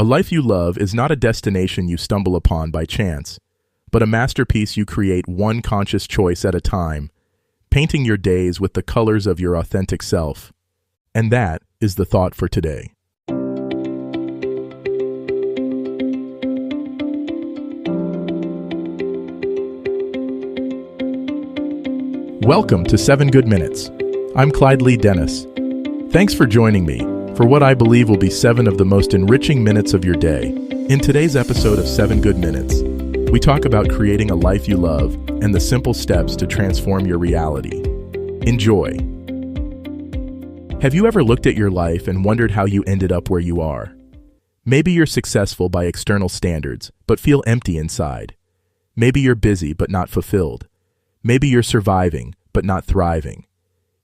A life you love is not a destination you stumble upon by chance, but a masterpiece you create one conscious choice at a time, painting your days with the colors of your authentic self. And that is the thought for today. Welcome to 7 Good Minutes. I'm Clyde Lee Dennis. Thanks for joining me for what I believe will be 7 of the most enriching minutes of your day. In today's episode of 7 Good Minutes, we talk about creating a life you love and the simple steps to transform your reality. Enjoy. Have you ever looked at your life and wondered how you ended up where you are? Maybe you're successful by external standards, but feel empty inside. Maybe you're busy but not fulfilled. Maybe you're surviving but not thriving.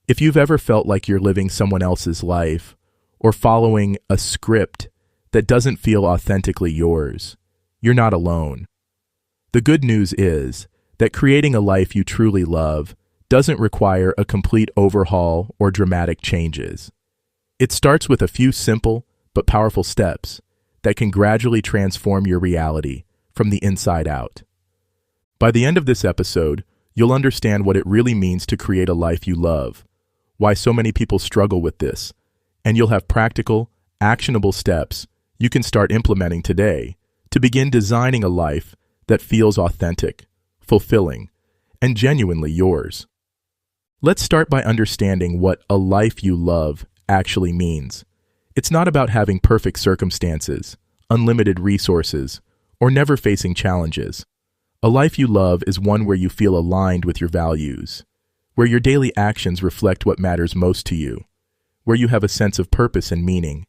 If you've ever felt like you're living someone else's life or following a script that doesn't feel authentically yours, you're not alone. The good news is that creating a life you truly love doesn't require a complete overhaul or dramatic changes. It starts with a few simple but powerful steps that can gradually transform your reality from the inside out. By the end of this episode, you'll understand what it really means to create a life you love, why so many people struggle with this, and you'll have practical, actionable steps you can start implementing today to begin designing a life that feels authentic, fulfilling, and genuinely yours. Let's start by understanding what a life you love actually means. It's not about having perfect circumstances, unlimited resources, or never facing challenges. A life you love is one where you feel aligned with your values, where your daily actions reflect what matters most to you, where you have a sense of purpose and meaning,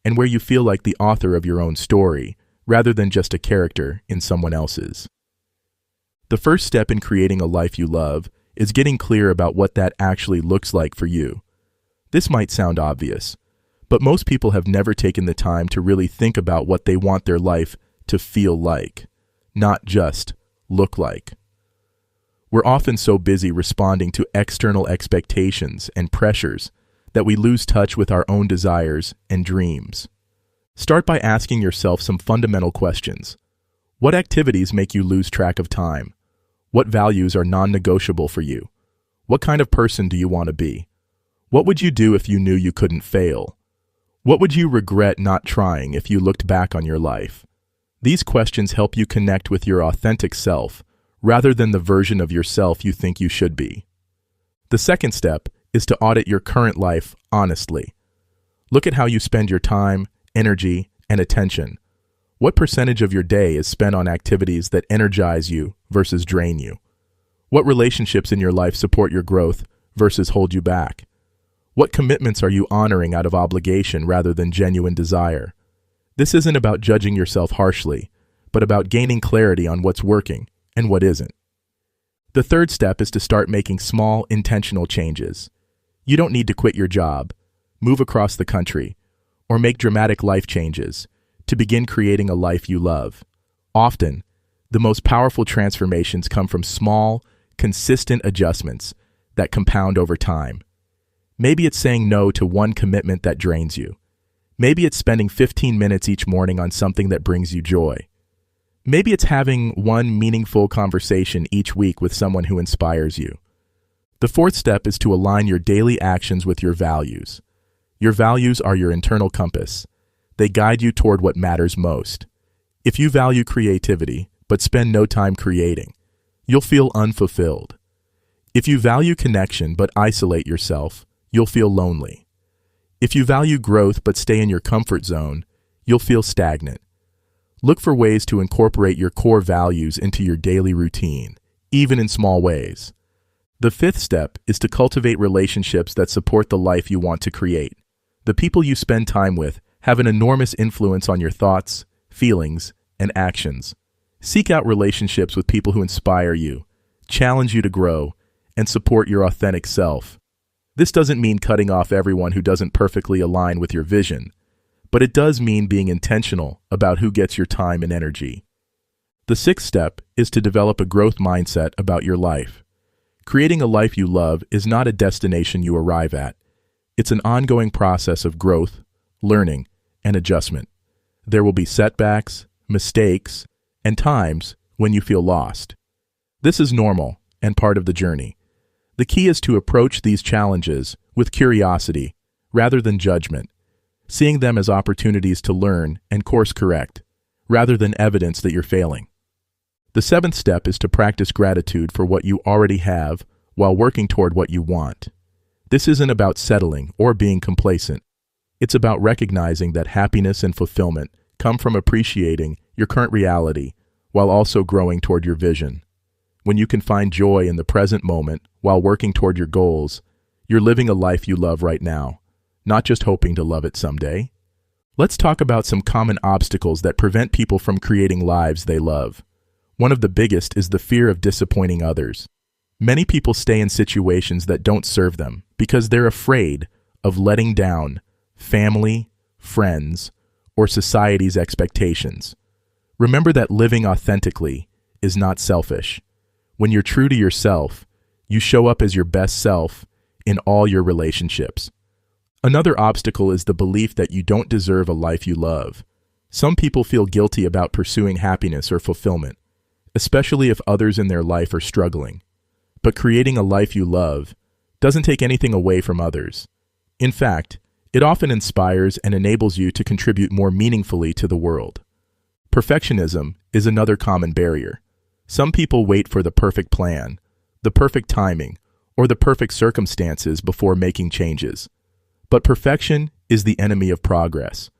and where you feel like the author of your own story rather than just a character in someone else's. The first step in creating a life you love is getting clear about what that actually looks like for you. This might sound obvious, but most people have never taken the time to really think about what they want their life to feel like, not just look like. We're often so busy responding to external expectations and pressures that we lose touch with our own desires and dreams. Start by asking yourself some fundamental questions. What activities make you lose track of time? What values are non-negotiable for you? What kind of person do you want to be? What would you do if you knew you couldn't fail? What would you regret not trying if you looked back on your life? These questions help you connect with your authentic self rather than the version of yourself you think you should be. The second step is to audit your current life honestly. Look at how you spend your time, energy, and attention. What percentage of your day is spent on activities that energize you versus drain you? What relationships in your life support your growth versus hold you back? What commitments are you honoring out of obligation rather than genuine desire? This isn't about judging yourself harshly, but about gaining clarity on what's working and what isn't. The third step is to start making small, intentional changes. You don't need to quit your job, move across the country, or make dramatic life changes to begin creating a life you love. Often, the most powerful transformations come from small, consistent adjustments that compound over time. Maybe it's saying no to one commitment that drains you. Maybe it's spending 15 minutes each morning on something that brings you joy. Maybe it's having one meaningful conversation each week with someone who inspires you. The fourth step is to align your daily actions with your values. Your values are your internal compass. They guide you toward what matters most. If you value creativity but spend no time creating, you'll feel unfulfilled. If you value connection but isolate yourself, you'll feel lonely. If you value growth but stay in your comfort zone, you'll feel stagnant. Look for ways to incorporate your core values into your daily routine, even in small ways. The fifth step is to cultivate relationships that support the life you want to create. The people you spend time with have an enormous influence on your thoughts, feelings, and actions. Seek out relationships with people who inspire you, challenge you to grow, and support your authentic self. This doesn't mean cutting off everyone who doesn't perfectly align with your vision, but it does mean being intentional about who gets your time and energy. The sixth step is to develop a growth mindset about your life. Creating a life you love is not a destination you arrive at. It's an ongoing process of growth, learning, and adjustment. There will be setbacks, mistakes, and times when you feel lost. This is normal and part of the journey. The key is to approach these challenges with curiosity rather than judgment, seeing them as opportunities to learn and course correct, rather than evidence that you're failing. The seventh step is to practice gratitude for what you already have while working toward what you want. This isn't about settling or being complacent. It's about recognizing that happiness and fulfillment come from appreciating your current reality while also growing toward your vision. When you can find joy in the present moment while working toward your goals, you're living a life you love right now, not just hoping to love it someday. Let's talk about some common obstacles that prevent people from creating lives they love. One of the biggest is the fear of disappointing others. Many people stay in situations that don't serve them because they're afraid of letting down family, friends, or society's expectations. Remember that living authentically is not selfish. When you're true to yourself, you show up as your best self in all your relationships. Another obstacle is the belief that you don't deserve a life you love. Some people feel guilty about pursuing happiness or fulfillment, especially if others in their life are struggling. But creating a life you love doesn't take anything away from others. In fact, it often inspires and enables you to contribute more meaningfully to the world. Perfectionism is another common barrier. Some people wait for the perfect plan, the perfect timing, or the perfect circumstances before making changes. But perfection is the enemy of progress.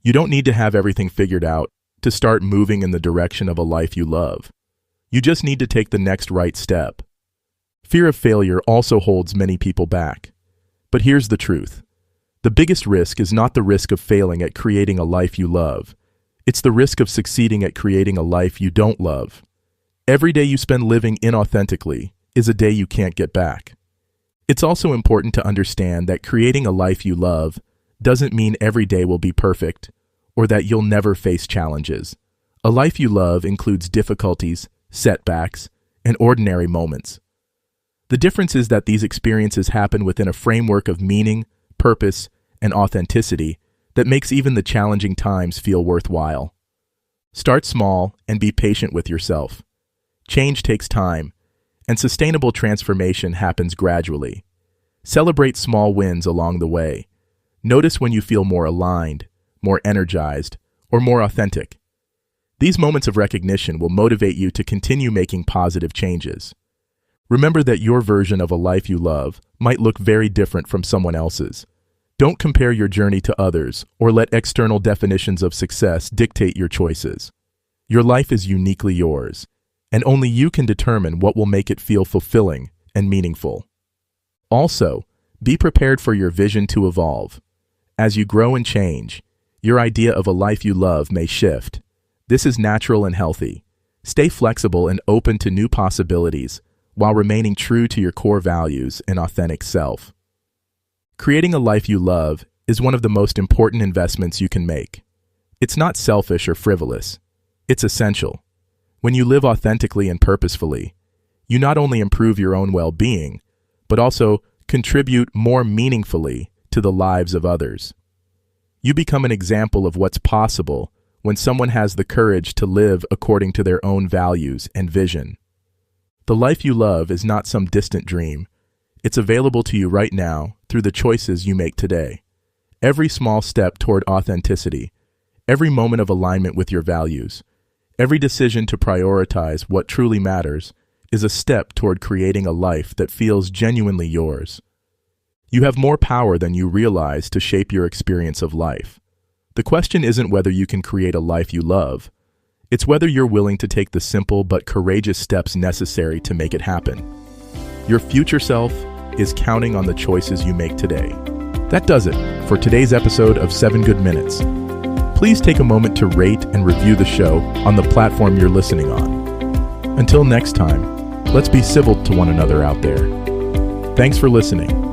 You don't need to have everything figured out to start moving in the direction of a life you love. You just need to take the next right step. Fear of failure also holds many people back. But here's the truth. The biggest risk is not the risk of failing at creating a life you love. It's the risk of succeeding at creating a life you don't love. Every day you spend living inauthentically is a day you can't get back. It's also important to understand that creating a life you love doesn't mean every day will be perfect or that you'll never face challenges. A life you love includes difficulties, setbacks, and ordinary moments. The difference is that these experiences happen within a framework of meaning, purpose, and authenticity that makes even the challenging times feel worthwhile. Start small and be patient with yourself. Change takes time, and sustainable transformation happens gradually. Celebrate small wins along the way. Notice when you feel more aligned, more energized, or more authentic. These moments of recognition will motivate you to continue making positive changes. Remember that your version of a life you love might look very different from someone else's. Don't compare your journey to others or let external definitions of success dictate your choices. Your life is uniquely yours, and only you can determine what will make it feel fulfilling and meaningful. Also, be prepared for your vision to evolve. As you grow and change, your idea of a life you love may shift. This is natural and healthy. Stay flexible and open to new possibilities while remaining true to your core values and authentic self. Creating a life you love is one of the most important investments you can make. It's not selfish or frivolous. It's essential. When you live authentically and purposefully, you not only improve your own well-being, but also contribute more meaningfully to the lives of others. You become an example of what's possible when someone has the courage to live according to their own values and vision. The life you love is not some distant dream. It's available to you right now through the choices you make today. Every small step toward authenticity, every moment of alignment with your values, every decision to prioritize what truly matters is a step toward creating a life that feels genuinely yours. You have more power than you realize to shape your experience of life. The question isn't whether you can create a life you love. It's whether you're willing to take the simple but courageous steps necessary to make it happen. Your future self is counting on the choices you make today. That does it for today's episode of 7 Good Minutes. Please take a moment to rate and review the show on the platform you're listening on. Until next time, let's be civil to one another out there. Thanks for listening.